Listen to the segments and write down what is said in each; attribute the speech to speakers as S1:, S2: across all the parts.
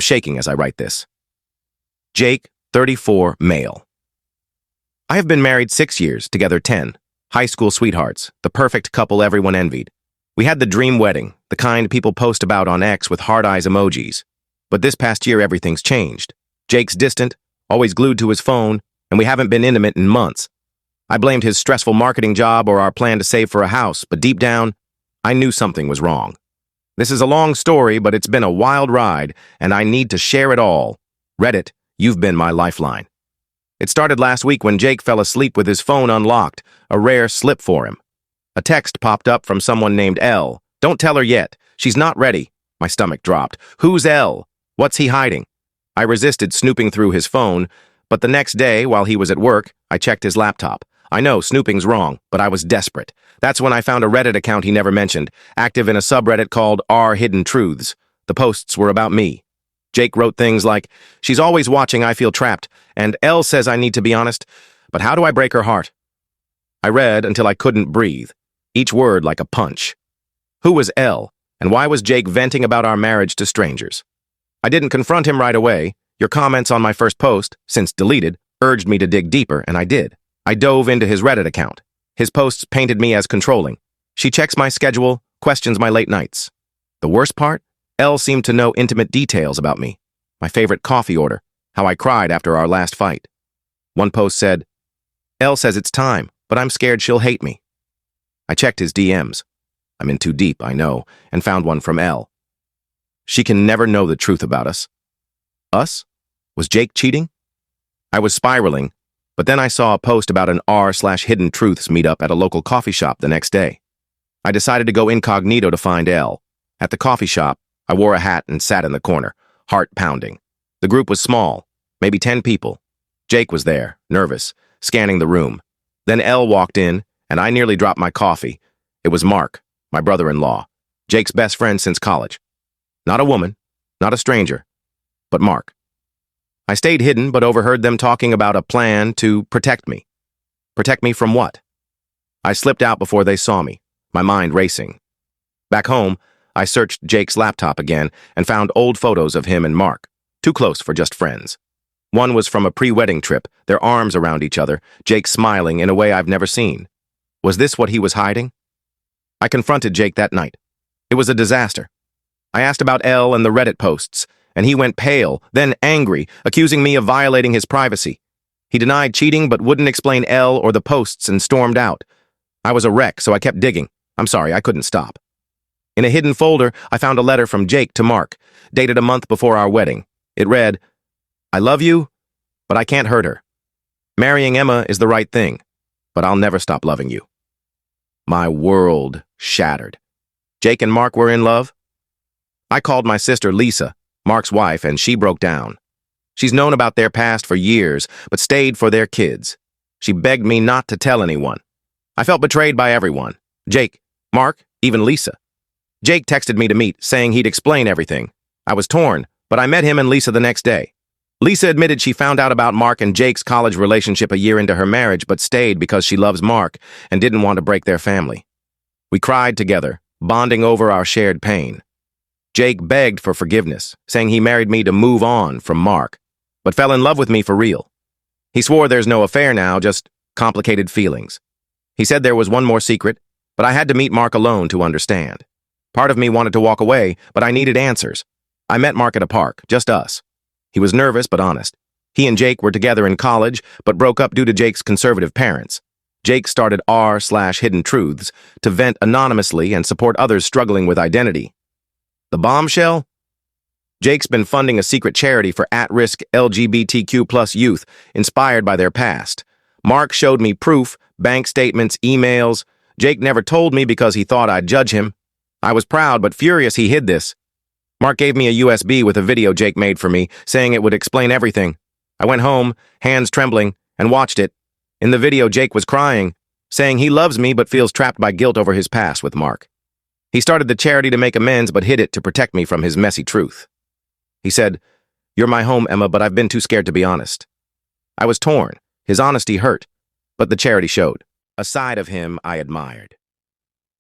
S1: shaking as I write this. Jake, 34, male. I have been married 6 years, together 10. High school sweethearts, the perfect couple everyone envied. We had the dream wedding, the kind people post about on X with heart eyes emojis. But this past year, everything's changed. Jake's distant, always glued to his phone, and we haven't been intimate in months. I blamed his stressful marketing job or our plan to save for a house, but deep down, I knew something was wrong. This is a long story, but it's been a wild ride, and I need to share it all. Reddit, you've been my lifeline. It started last week when Jake fell asleep with his phone unlocked, a rare slip for him. A text popped up from someone named L. Don't tell her yet. She's not ready. My stomach dropped. Who's L? What's he hiding? I resisted snooping through his phone, but the next day, while he was at work, I checked his laptop. I know snooping's wrong, but I was desperate. That's when I found a Reddit account he never mentioned, active in a subreddit called r Hidden Truths. The posts were about me. Jake wrote things like, "She's always watching, I feel trapped," and L says I need to be honest, but how do I break her heart? I read until I couldn't breathe, each word like a punch. Who was L, and why was Jake venting about our marriage to strangers? I didn't confront him right away. Your comments on my first post, since deleted, urged me to dig deeper, and I did. I dove into his Reddit account. His posts painted me as controlling. She checks my schedule, questions my late nights. The worst part? L seemed to know intimate details about me. My favorite coffee order, how I cried after our last fight. One post said, "L says it's time, but I'm scared she'll hate me." I checked his DMs. I'm in too deep, I know, and found one from L. She can never know the truth about us. Us? Was Jake cheating? I was spiraling, but then I saw a post about an r/Hidden Truths meetup at a local coffee shop the next day. I decided to go incognito to find L. At the coffee shop, I wore a hat and sat in the corner, heart pounding. The group was small, maybe 10 people. Jake was there, nervous, scanning the room. Then L walked in, and I nearly dropped my coffee. It was Mark, my brother-in-law, Jake's best friend since college. Not a woman, not a stranger, but Mark. I stayed hidden, but overheard them talking about a plan to protect me. Protect me from what? I slipped out before they saw me, my mind racing. Back home, I searched Jake's laptop again and found old photos of him and Mark, too close for just friends. One was from a pre-wedding trip, their arms around each other, Jake smiling in a way I've never seen. Was this what he was hiding? I confronted Jake that night. It was a disaster. I asked about L and the Reddit posts, and he went pale, then angry, accusing me of violating his privacy. He denied cheating but wouldn't explain L or the posts and stormed out. I was a wreck, so I kept digging. I'm sorry, I couldn't stop. In a hidden folder, I found a letter from Jake to Mark, dated a month before our wedding. It read, "I love you, but I can't hurt her. Marrying Emma is the right thing, but I'll never stop loving you." My world shattered. Jake and Mark were in love? I called my sister Lisa, Mark's wife, and she broke down. She's known about their past for years, but stayed for their kids. She begged me not to tell anyone. I felt betrayed by everyone. Jake, Mark, even Lisa. Jake texted me to meet, saying he'd explain everything. I was torn, but I met him and Lisa the next day. Lisa admitted she found out about Mark and Jake's college relationship a year into her marriage, but stayed because she loves Mark and didn't want to break their family. We cried together, bonding over our shared pain. Jake begged for forgiveness, saying he married me to move on from Mark, but fell in love with me for real. He swore there's no affair now, just complicated feelings. He said there was one more secret, but I had to meet Mark alone to understand. Part of me wanted to walk away, but I needed answers. I met Mark at a park, just us. He was nervous but honest. He and Jake were together in college, but broke up due to Jake's conservative parents. Jake started r/Hidden Truths to vent anonymously and support others struggling with identity. The bombshell? Jake's been funding a secret charity for at-risk LGBTQ+ youth, inspired by their past. Mark showed me proof, bank statements, emails. Jake never told me because he thought I'd judge him. I was proud but furious he hid this. Mark gave me a USB with a video Jake made for me, saying it would explain everything. I went home, hands trembling, and watched it. In the video, Jake was crying, saying he loves me but feels trapped by guilt over his past with Mark. He started the charity to make amends but hid it to protect me from his messy truth. He said, "You're my home, Emma, but I've been too scared to be honest." I was torn. His honesty hurt, but the charity showed a side of him I admired.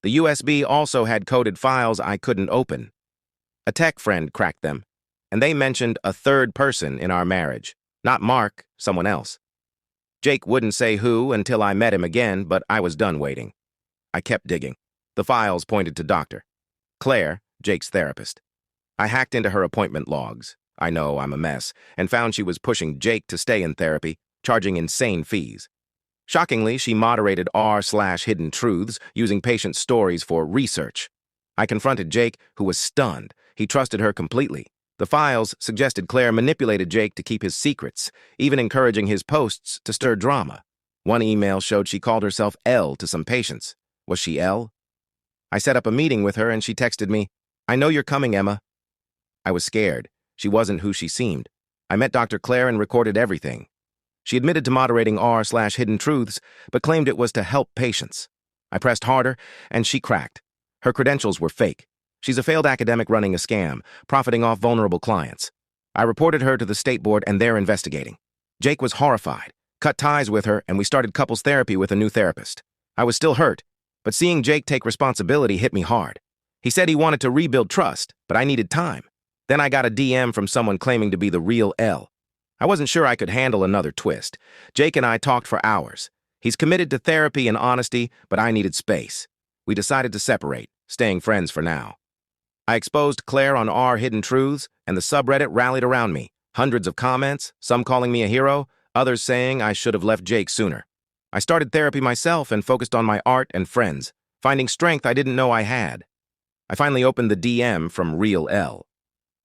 S1: The USB also had coded files I couldn't open. A tech friend cracked them. and they mentioned a third person in our marriage. Not Mark, someone else. Jake wouldn't say who until I met him again, but I was done waiting. I kept digging. The files pointed to Dr. Claire, Jake's therapist. I hacked into her appointment logs. I know I'm a mess, and found she was pushing Jake to stay in therapy, charging insane fees. Shockingly, she moderated r/hidden truths, using patient stories for research. I confronted Jake, who was stunned. He trusted her completely. The files suggested Claire manipulated Jake to keep his secrets, even encouraging his posts to stir drama. One email showed she called herself L to some patients. Was she L? I set up a meeting with her and she texted me, "I know you're coming, Emma." I was scared. She wasn't who she seemed. I met Dr. Claire and recorded everything. She admitted to moderating r/hidden truths, but claimed it was to help patients. I pressed harder, and she cracked. Her credentials were fake. She's a failed academic running a scam, profiting off vulnerable clients. I reported her to the state board, and they're investigating. Jake was horrified, cut ties with her, and we started couples therapy with a new therapist. I was still hurt, but seeing Jake take responsibility hit me hard. He said he wanted to rebuild trust, but I needed time. Then I got a DM from someone claiming to be the real L. I wasn't sure I could handle another twist. Jake and I talked for hours. He's committed to therapy and honesty, but I needed space. We decided to separate, staying friends for now. I exposed Claire on r/hidden truths, and the subreddit rallied around me. Hundreds of comments, some calling me a hero, others saying I should have left Jake sooner. I started therapy myself and focused on my art and friends, finding strength I didn't know I had. I finally opened the DM from Real L.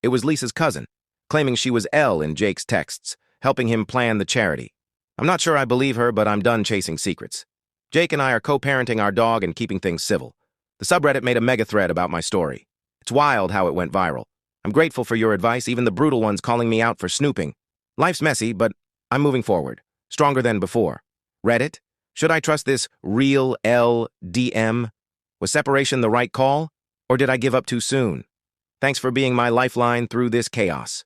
S1: It was Lisa's cousin, claiming she was L in Jake's texts, helping him plan the charity. I'm not sure I believe her, but I'm done chasing secrets. Jake and I are co-parenting our dog and keeping things civil. The subreddit made a mega thread about my story. It's wild how it went viral. I'm grateful for your advice, even the brutal ones calling me out for snooping. Life's messy, but I'm moving forward, stronger than before. Reddit? Should I trust this Real L DM? Was separation the right call, or did I give up too soon? Thanks for being my lifeline through this chaos.